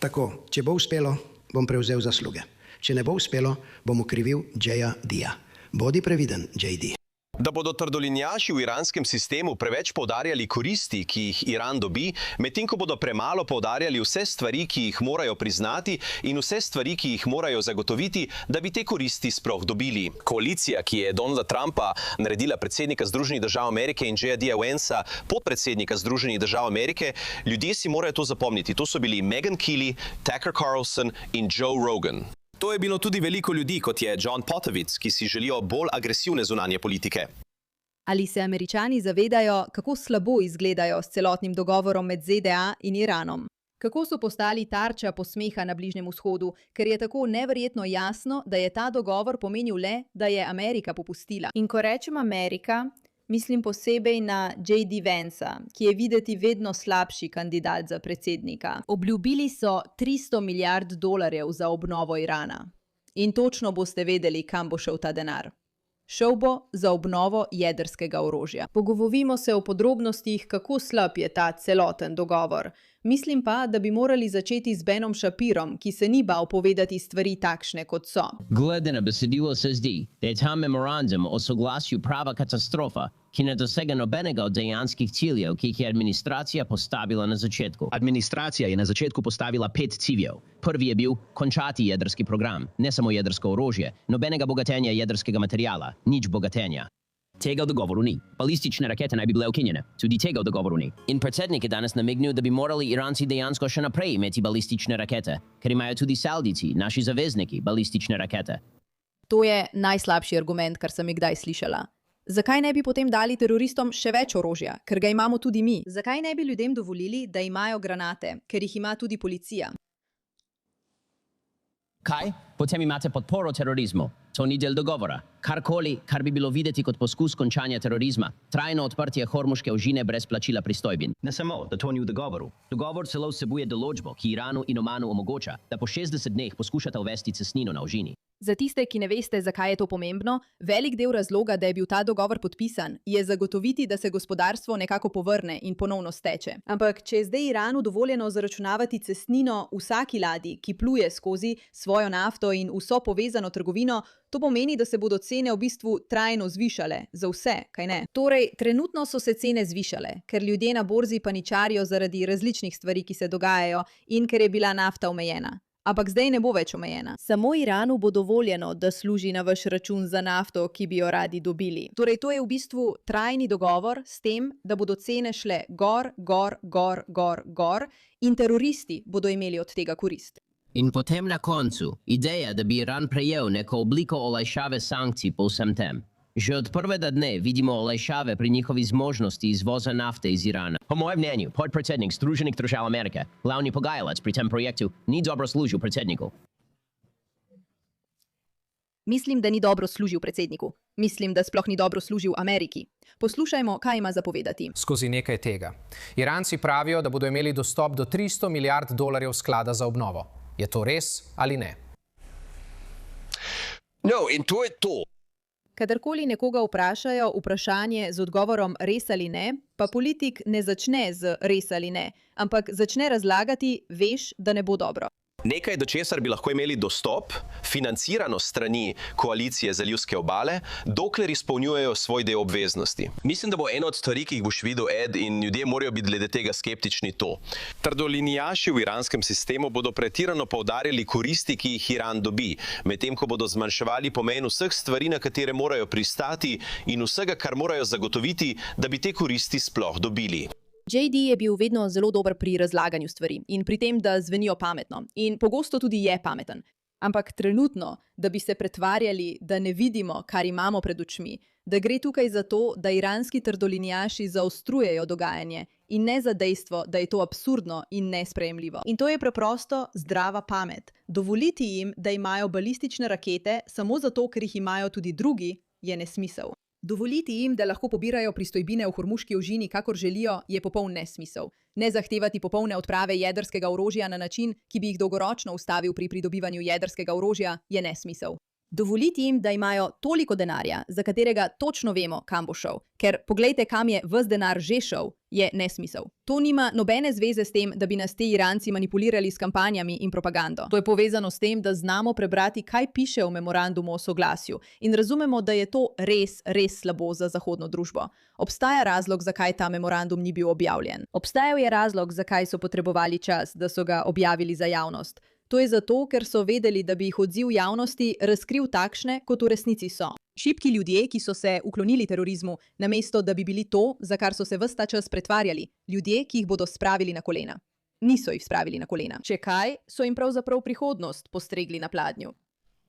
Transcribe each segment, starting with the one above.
Tako, če bo uspelo, bom prevzel zasluge. Če ne bo uspelo, bom okrivil JD-ja. Bodi previden, JD. Da bodo trdolinjaši v iranskem sistemu preveč poudarjali koristi, ki jih Iran dobi, medtem ko bodo premalo poudarjali vse stvari, ki jih morajo priznati in vse stvari, ki jih morajo zagotoviti, da bi te koristi sploh dobili. Koalicija, ki je Donalda Trumpa naredila predsednika Združenih držav Amerike in J.D. Vansa podpredsednika Združenih držav Amerike, ljudje si morajo to zapomniti. To so bili Meghan Keeley, Tucker Carlson in Joe Rogan. To je bilo tudi veliko ljudi, kot je John Potovec, ki si želijo bolj agresivne zunanje politike. Ali se Američani zavedajo, kako slabo izgledajo s celotnim dogovorom med ZDA in Iranom? Kako so postali tarča posmeha na Bližnjem vzhodu, ker je tako neverjetno jasno, da je ta dogovor pomenil le, da je Amerika popustila. In ko rečem Amerika, mislim posebej na J.D. Vansa, ki je videti vedno slabši kandidat za predsednika. Obljubili so $300 milijard za obnovo Irana. In točno boste vedeli, kam bo šel ta denar. Šel bo za obnovo jedrskega orožja. Pogovorimo se o podrobnostih, kako slab je ta celoten dogovor. Mislim pa, da bi morali začeti z Benom Shapirom, ki se ni bal povedati stvari takšne, kot so. Glede na besedilo se zdi, da je ta memorandum o soglasju prava katastrofa, ki ne dosega nobenega od dejanskih ciljev, ki jih je administracija postavila na začetku. Administracija je na začetku postavila 5 ciljev. Prvi je bil končati jedrski program, ne samo jedrsko orožje, nobenega bogatenja jedrskega materijala, nič bogatenja. Tega v dogovoru ni. Balistične rakete naj bi bile ukinjene. Tudi tega v dogovoru ni. In predsednik je danes namignil, da bi morali Iranci dejansko še naprej imeti balistične rakete, ker imajo tudi Saudijci, naši zavezniki, balistične rakete. To je najslabši argument, kar sem jih kdaj slišala. Zakaj ne bi potem dali teroristom še več orožja, ker ga imamo tudi mi? Zakaj ne bi ljudem dovolili, da imajo granate, ker jih ima tudi policija? Kaj? Potem imate podporo terorizmu. To ni del dogovora. Karkoli, kar bi bilo videti kot poskus končanja terorizma, trajno odprtje hormuške ožine brez plačila pristojbin. Ne samo, da to ni v dogovoru. Dogovor celo vsebuje določbo, ki Iranu in Omanu omogoča, da po 60 dneh poskušata uvesti cestnino na ožini. Za tiste, ki ne veste, zakaj je to pomembno, velik del razloga, da je bil ta dogovor podpisan, je zagotoviti, da se gospodarstvo nekako povrne in ponovno steče. Ampak, če je zdaj Iranu dovoljeno zaračunavati cestnino vsaki ladji, ki pluje skozi svojo nafto in vso povezano trgovino, to pomeni, da se bodo cene v bistvu trajno zvišale. Za vse, kaj ne? Torej, trenutno so se cene zvišale, ker ljudje na borzi paničarijo zaradi različnih stvari, ki se dogajajo in ker je bila nafta omejena. Ampak zdaj ne bo več omejena. Samo Iranu bo dovoljeno, da služi na vaš račun za nafto, ki bi jo radi dobili. Torej, to je v bistvu trajni dogovor s tem, da bodo cene šle gor, gor, gor, gor, gor in teroristi bodo imeli od tega korist. In potem na koncu, ideja, da bi Iran prejel neko obliko olajšave sankcij po vsem tem. Že od prvega dne vidimo olajšave pri njihovi zmožnosti izvoza nafte iz Irana. Po mojem mnenju, podpredsednik Združenih držav Amerike, glavni pogajalec pri tem projektu, ni dobro služil predsedniku. Mislim, da ni dobro služil predsedniku. Mislim, da sploh ni dobro služil Ameriki. Poslušajmo, kaj ima zapovedati. Skozi nekaj tega. Iranci pravijo, da bodo imeli dostop do $300 milijard sklada za obnovo. Je to res ali ne? No, in to je to. Kadarkoli nekoga vprašajo vprašanje z odgovorom res ali ne, pa politik ne začne z res ali ne, ampak začne razlagati, veš, da ne bo dobro. Nekaj, do česar bi lahko imeli dostop, financirano strani koalicije Zalivske obale, dokler izpolnjujejo svoj del obveznosti. Mislim, da bo ena od stvari, ki jih boš videl, Ed, in ljudje morajo biti glede tega skeptični, to. Trdolinjaši v iranskem sistemu bodo pretirano poudarjali koristi, ki jih Iran dobi, medtem ko bodo zmanjševali pomen vseh stvari, na katere morajo pristati in vsega, kar morajo zagotoviti, da bi te koristi sploh dobili. JD je bil vedno zelo dober pri razlaganju stvari in pri tem, da zvenijo pametno. In pogosto tudi je pameten. Ampak trenutno, da bi se pretvarjali, da ne vidimo, kar imamo pred očmi, da gre tukaj za to, da iranski trdolinjaši zaostrujejo dogajanje in ne za dejstvo, da je to absurdno in nesprejemljivo. In to je preprosto zdrava pamet. Dovoliti jim, da imajo balistične rakete samo zato, ker jih imajo tudi drugi, je nesmisel. Dovoliti jim, da lahko pobirajo pristojbine v hormuški ožini, kakor želijo, je popoln nesmisel. Ne zahtevati popolne odprave jedrskega orožja na način, ki bi jih dolgoročno ustavil pri pridobivanju jedrskega orožja, je nesmisel. Dovoliti jim, da imajo toliko denarja, za katerega točno vemo, kam bo šel. Ker poglejte, kam je ves denar že šel, je nesmisel. To nima nobene zveze s tem, da bi nas ti Iranci manipulirali s kampanjami in propagando. To je povezano s tem, da znamo prebrati, kaj piše v memorandumu o soglasju in razumemo, da je to res, res slabo za zahodno družbo. Obstaja razlog, zakaj ta memorandum ni bil objavljen. Obstajal je razlog, zakaj so potrebovali čas, da so ga objavili za javnost. To je zato, ker so vedeli, da bi jih odziv javnosti razkril takšne, kot v resnici so. Šibki ljudje, ki so se uklonili terorizmu, namesto da bi bili to, za kar so se ves ta čas pretvarjali, ljudje, ki jih bodo spravili na kolena. Niso jih spravili na kolena. Če kaj, so jim pravzaprav prihodnost postregli na pladnju.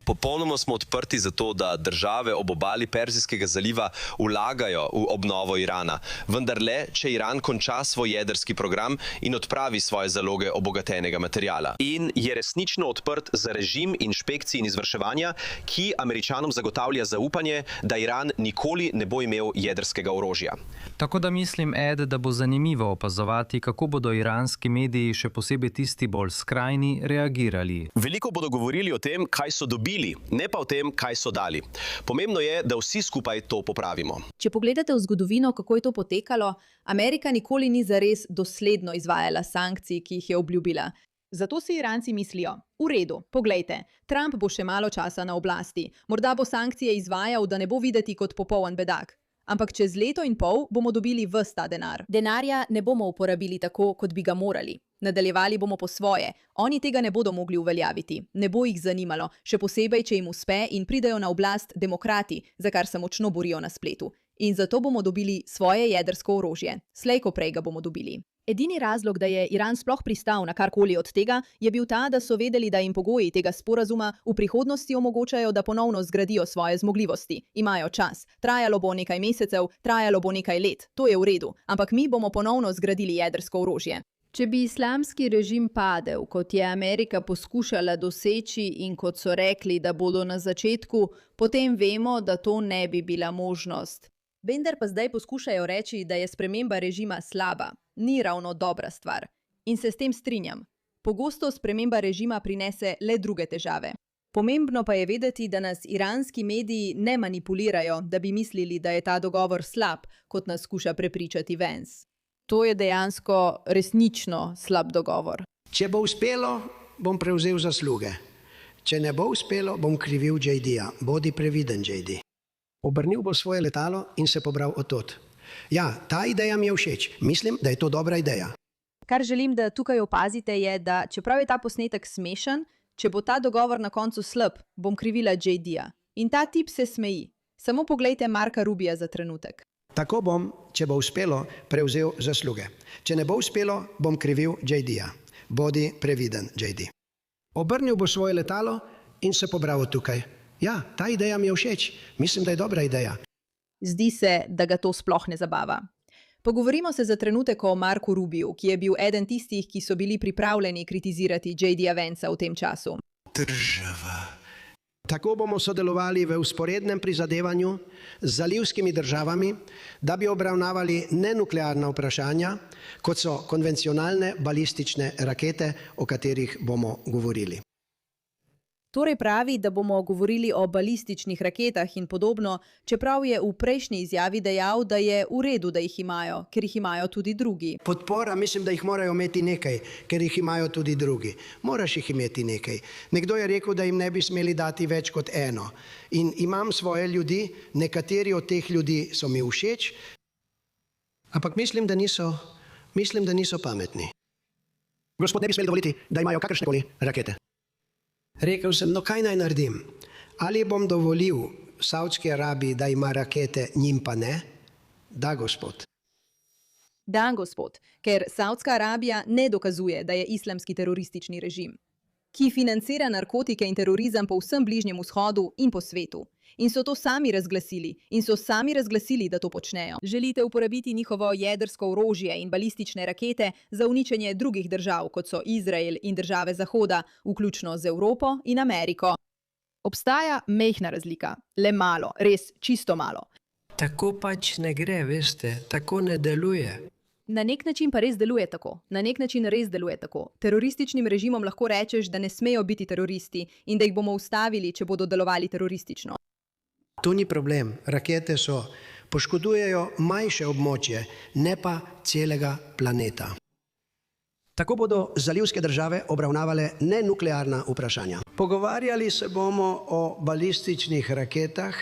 Popolnoma smo odprti za to, da države ob obali Perzijskega zaliva vlagajo v obnovo Irana. Vendar le, če Iran konča svoj jedrski program in odpravi svoje zaloge obogatenega materiala. In je resnično odprt za režim inšpekcij in izvrševanja, ki Američanom zagotavlja zaupanje, da Iran nikoli ne bo imel jedrskega orožja. Tako da mislim, Ed, da bo zanimivo opazovati, kako bodo iranski mediji, še posebej tisti bolj skrajni, reagirali. Veliko bodo govorili o tem, kaj so dobili, ne pa o tem, kaj so dali. Pomembno je, da vsi skupaj to popravimo. Če pogledate v zgodovino, kako je to potekalo, Amerika nikoli ni zares dosledno izvajala sankcij, ki jih je obljubila. Zato si Iranci mislijo, v redu, poglejte, Trump bo še malo časa na oblasti, morda bo sankcije izvajal, da ne bo videti kot popoln bedak. Ampak čez leto in pol bomo dobili ves ta denar. Denarja ne bomo uporabili tako, kot bi ga morali. Nadaljevali bomo po svoje. Oni tega ne bodo mogli uveljaviti. Ne bo jih zanimalo, še posebej, če jim uspe in pridejo na oblast demokrati, za kar se močno borijo na spletu. In zato bomo dobili svoje jedrsko orožje. Slej ko prej ga bomo dobili. Edini razlog, da je Iran sploh pristal na karkoli od tega, je bil ta, da so vedeli, da jim pogoji tega sporazuma v prihodnosti omogočajo, da ponovno zgradijo svoje zmogljivosti. Imajo čas. Trajalo bo nekaj mesecev, trajalo bo nekaj let. To je v redu. Ampak mi bomo ponovno zgradili jedrsko orožje. Če bi islamski režim padel, kot je Amerika poskušala doseči in kot so rekli, da bodo na začetku, potem vemo, da to ne bi bila možnost. Vendar pa zdaj poskušajo reči, da je sprememba režima slaba. Ni ravno dobra stvar. In se s tem strinjam. Pogosto sprememba režima prinese le druge težave. Pomembno pa je vedeti, da nas iranski mediji ne manipulirajo, da bi mislili, da je ta dogovor slab, kot nas skuša prepričati Vance. To je dejansko resnično slab dogovor. Če bo uspelo, bom prevzel zasluge. Če ne bo uspelo, bom krivil JD-ja. Bodi previden, JD. Obrnil bo svoje letalo in se pobral od tod. Ja, ta ideja mi je všeč. Mislim, da je to dobra ideja. Kar želim, da tukaj opazite, je, da čeprav je ta posnetek smešen, če bo ta dogovor na koncu slab, bom krivila JD-ja. In ta tip se smeji. Samo poglejte Marka Rubija za trenutek. Tako bom, če bo uspelo, prevzel zasluge. Če ne bo uspelo, bom krivil JD-ja. Bodi previden, JD. Obrnil bo svoje letalo in se pobral od tukaj. Ja, ta ideja mi je všeč. Mislim, da je dobra ideja. Zdi se, da ga to sploh ne zabava. Pogovorimo se za trenutek o Marku Rubiju, ki je bil eden tistih, ki so bili pripravljeni kritizirati JD-ja Vanca v tem času. Država. Tako bomo sodelovali v vzporednem prizadevanju z zalivskimi državami, da bi obravnavali nenuklearna vprašanja, kot so konvencionalne balistične rakete, o katerih bomo govorili. Torej pravi, da bomo govorili o balističnih raketah in podobno, čeprav je v prejšnji izjavi dejal, da je v redu, da jih imajo, ker jih imajo tudi drugi. Podpora, mislim, da jih morajo imeti nekaj, ker jih imajo tudi drugi. Moraš jih imeti nekaj. Nekdo je rekel, da jim ne bi smeli dati več kot eno. In imam svoje ljudi, nekateri od teh ljudi so mi všeč, ampak mislim, da niso pametni. Gospod, ne bi smeli dovoliti, da imajo kakršnekoli rakete. Rekel sem, no kaj naj naredim? Ali bom dovolil Saudski Arabiji, da ima rakete, njim pa ne? Da, gospod. Da, gospod, ker Saudska Arabija ne dokazuje, da je islamski teroristični režim, ki financira narkotike in terorizem po vsem Bližnjem vzhodu in po svetu. In so to sami razglasili, da to počnejo. Želite uporabiti njihovo jedrsko orožje in balistične rakete za uničenje drugih držav, kot so Izrael in države Zahoda, vključno z Evropo in Ameriko. Obstaja majhna razlika, le malo, res čisto malo. Tako pač ne gre, veste, tako ne deluje. Na nek način pa res deluje tako. Na nek način res deluje tako. Terorističnim režimom lahko rečeš, da ne smejo biti teroristi in da jih bomo ustavili, če bodo delovali teroristično. To ni problem, rakete so. Poškodujejo manjše območje, ne pa celega planeta. Tako bodo zalivske države obravnavale nenuklearna vprašanja. Pogovarjali se bomo o balističnih raketah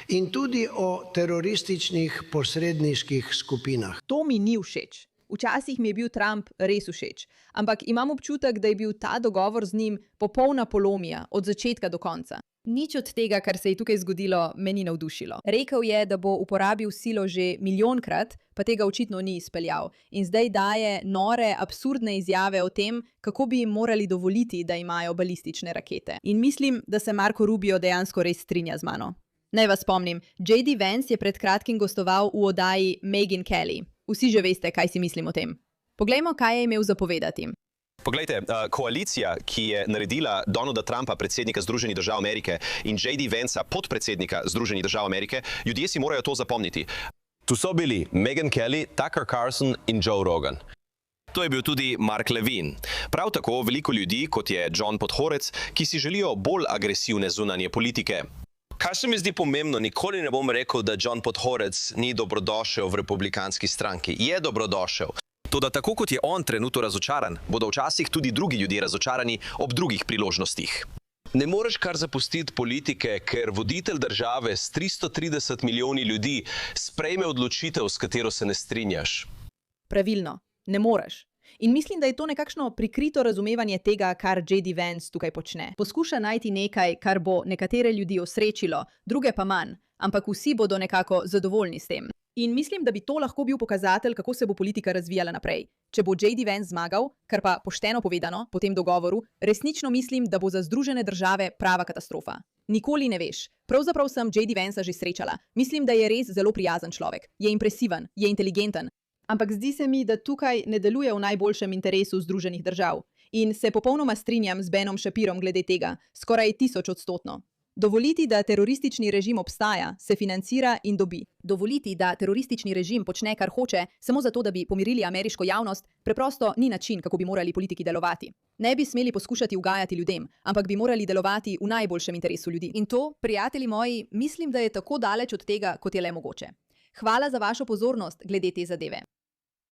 in tudi o terorističnih posredniških skupinah. To mi ni všeč. Včasih mi je bil Trump res všeč, ampak imam občutek, da je bil ta dogovor z njim popolna polomija od začetka do konca. Nič od tega, kar se je tukaj zgodilo, me ni navdušilo. Rekel je, da bo uporabil silo že milijonkrat, pa tega očitno ni izpeljal. In zdaj daje nore, absurdne izjave o tem, kako bi jim morali dovoliti, da imajo balistične rakete. In mislim, da se Marco Rubio dejansko res strinja z mano. Naj vas spomnim, J.D. Vance je pred kratkim gostoval v oddaji Megyn Kelly. Vsi že veste, kaj si mislim o tem. Poglejmo, kaj je imel za povedati. Poglejte, koalicija, ki je naredila Donalda Trumpa, predsednika Združenih držav Amerike, in J.D. Vancea, podpredsednika Združenih držav Amerike, ljudje si morajo to zapomniti. Tu so bili Megyn Kelly, Tucker Carlson in Joe Rogan. To je bil tudi Mark Levin. Prav tako veliko ljudi, kot je John Podhoretz, ki si želijo bolj agresivne zunanje politike. Kaj se mi zdi pomembno, nikoli ne bom rekel, da John Podhoretz ni dobrodošel v republikanski stranki. Je dobrodošel. Toda tako kot je on trenutno razočaran, bodo včasih tudi drugi ljudje razočarani ob drugih priložnostih. Ne moreš kar zapustiti politike, ker voditelj države s 330 milijoni ljudi sprejme odločitev, s katero se ne strinjaš. Pravilno, ne moreš. In mislim, da je to nekakšno prikrito razumevanje tega, kar J.D. Vance tukaj počne. Poskuša najti nekaj, kar bo nekatere ljudi osrečilo, druge pa manj, ampak vsi bodo nekako zadovoljni s tem. In mislim, da bi to lahko bil pokazatelj, kako se bo politika razvijala naprej. Če bo J.D. Vance zmagal, kar pa pošteno povedano po tem dogovoru, resnično mislim, da bo za Združene države prava katastrofa. Nikoli ne veš. Pravzaprav sem J.D. Vancea že srečala. Mislim, da je res zelo prijazen človek. Je impresiven, je inteligenten. Ampak zdi se mi, da tukaj ne deluje v najboljšem interesu Združenih držav. In se popolnoma strinjam z Benom Shapirom glede tega, skoraj 1000%. Dovoliti, da teroristični režim obstaja, se financira in dobi. Dovoliti, da teroristični režim počne, kar hoče, samo zato, da bi pomirili ameriško javnost, preprosto ni način, kako bi morali politiki delovati. Ne bi smeli poskušati ugajati ljudem, ampak bi morali delovati v najboljšem interesu ljudi. In to, prijatelji moji, mislim, da je tako daleč od tega, kot je le mogoče. Hvala za vašo pozornost glede te zadeve.